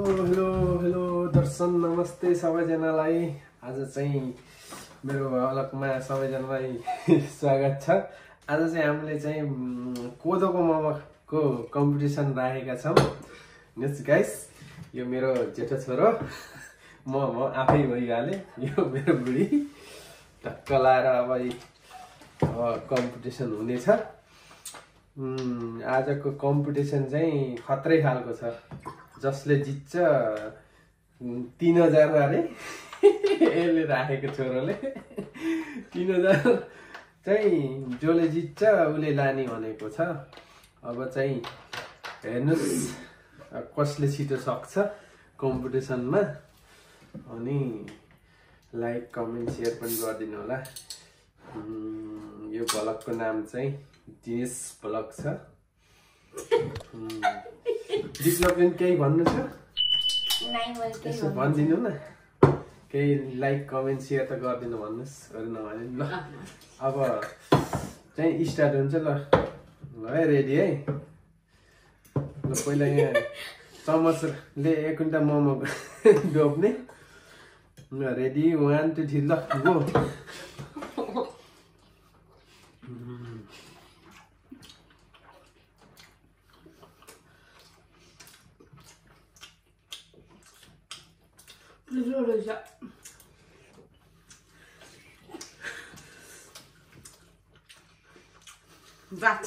Hello hello दर्शन नमस्ते सबैजनालाई। आज चाहिँ मेरो भ्लगमा सबैजनालाई स्वागत छ। आज चाहिँ हामीले चाहिँ कोदोको मोमोको कम्पिटिसन राखेका छौँ। यस गाइस, यो मेरो जेठो छोरो, म आफै भइहालेँ। यो मेरो बुढी ढक्क लाएर अब कम्पिटिसन हुनेछ। आजको कम्पिटिसन चाहिँ खत्रै खालको छ। जसले जित्छ 3000 अरे यसले राखेको छोरोले 3000 चाहिँ जसले जित्छ उसले लाने भनेको छ। अब चाहिँ हेर्नुस् कसले छिटो सक्छ कम्पिटिसनमा। अनि लाइक कमेन्ट सेयर पनि गरिदिनु होला। यो भ्लगको नाम चाहिँ दिनेश भ्लग छ। डिस्लपले केही भन्नु छ? यसो भनिदिनु न, केही लाइक कमेन्ट सेयर त गरिदिनु भन्नुहोस्। अरू नभने ल अब चाहिँ स्टार्ट हुन्छ। ल है रेडी है। ल पहिला यहाँ चमचले 1 कुन्टा मोमो डोब्ने। रेडी 1 2 3 ल गो। Wat?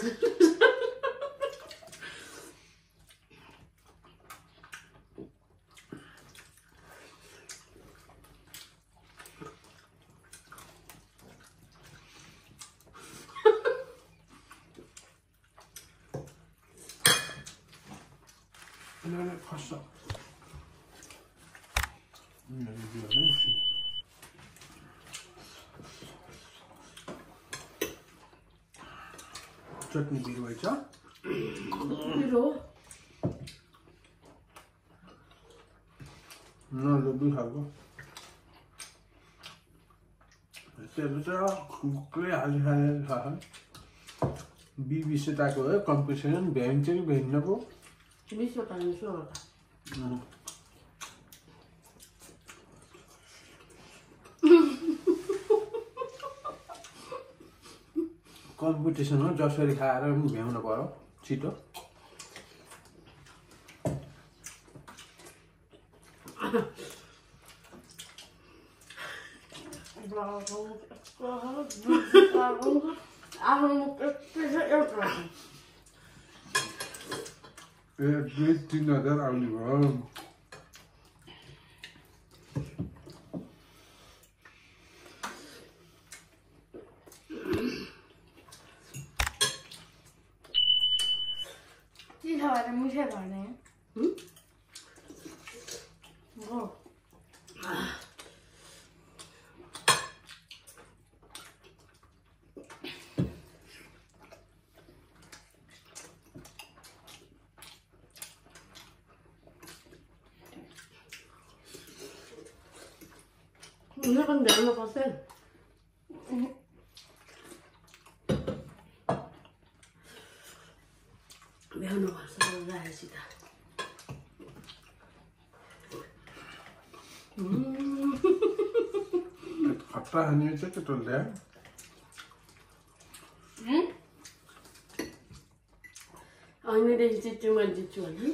चटनी बिरुवाई छ। Biro. न लोबी खालको त्यसले चाहिँ कुकुरले हालिखाने छ। BBC-ताको है कम्पिटिसन भ्याइन्छ कि भ्याइन्न पो। 20 वटा नि 16 वटा। कम्पिटिसन हो, जसरी खाएर पनि भ्याउनु पर्यो छिटो। ए 2-3 हजार आउने भयो। मुझे भर्ने हैं। वो ini kan dalam pasir. Biar no pasir dah sih dah. खट्टा खाने चाहिँ के टोल्ल्या? अनि देखि चाहिँ मैले जित्छु भने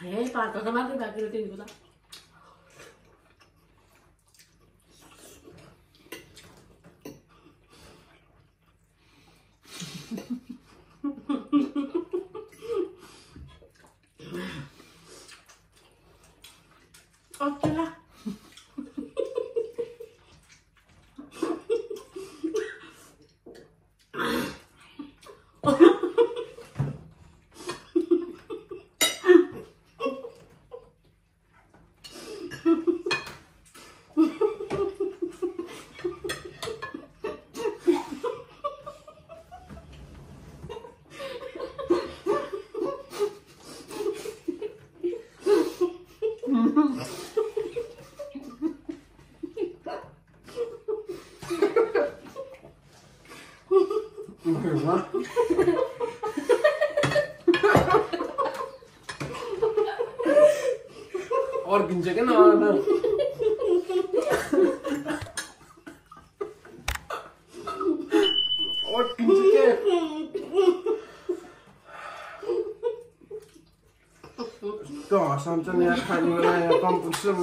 हे पार्क त मात्रै बाँकी र तिनको त Oke lah. अड्किन्छ क्या न अड्किन्छ क्या त्यो हँसाउँछ नि यहाँ खाने बेला यहाँ कम्पिटिसन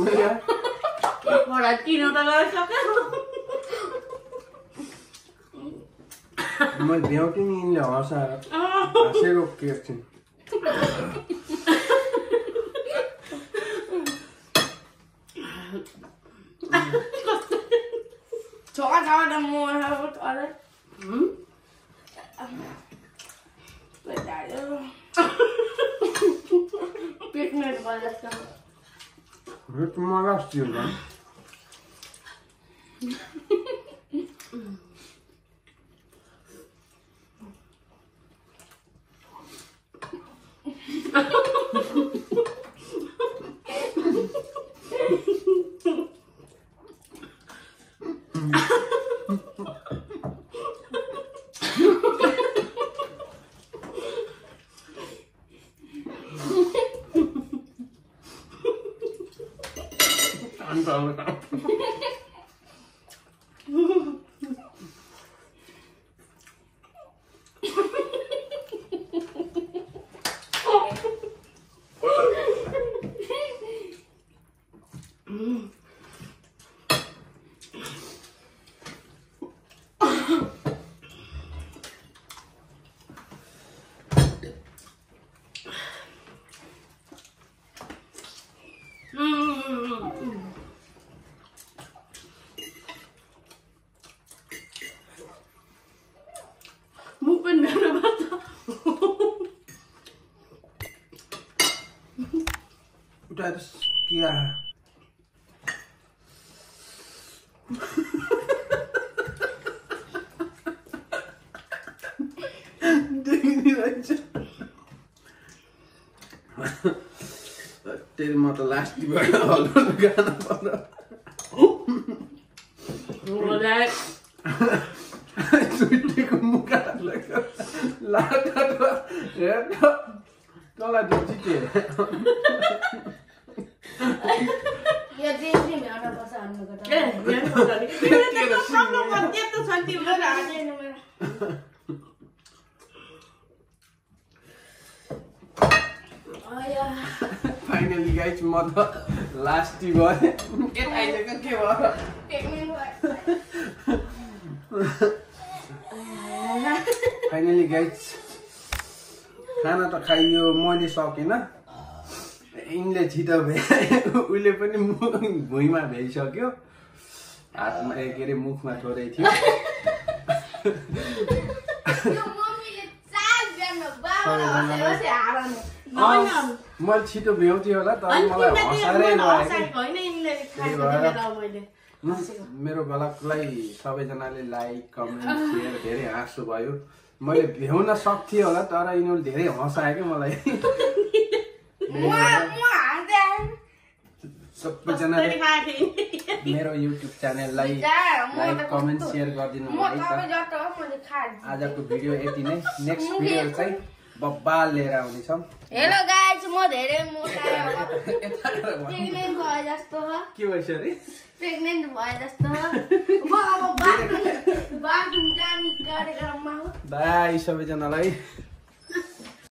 मलाई किन त गइसक्यो मैले भ्याउँथेँ नि यिनले हँसाएर हाँसेको केर्छन् मलाई अस्ति होला Udah ya. Ini aja. तेरे म त लास्ट बाट हल्न गान पर्यो मलाई सुटेको मुखा लाग्यो लाटा हेर तँलाई त जिते यो देख्ने भ्याउन पर्छ अन्नको त ए यहाँ पर्छ नि तिमीले त सब मध्य त छ तिम्रो राजेन मेरो आया फाइनली गाइस म त लास्ट गए के आइसक्यो के भयो फाइनली गाइस खाना त खाइयो मैले सकिनँ यिनले छिटो उसले पनि भुइँमा भ्याइसक्यो हातमा के अरे मुखमा थोरै थियो मैले छिटो भ्याउँथेँ होला तर मलाई हँसारै मेरो गलतलाई सबैजनाले लाइक कमेन्ट सेयर धेरै हाँसो भयो मैले भ्याउन सक्थेँ होला तर यिनीहरूले धेरै हँसायो क्या मलाई सबैजनाले मेरो युट्युब च्यानललाई लाइक कमेन्ट सेयर गरिदिनु भयो है त आजको भिडियो यति नै नेक्स्ट भिडियो चाहिँ बब्बाल लिएर आउनेछौँ हेलो गाइस म धेरै मोटा प्रेग्नेन्ट भए जस्तो हो के भइस रे प्रेग्नेन्ट भए जस्तो हो म अब बाथरुम जाने कार्यक्रममा हो बाई सबैजनालाई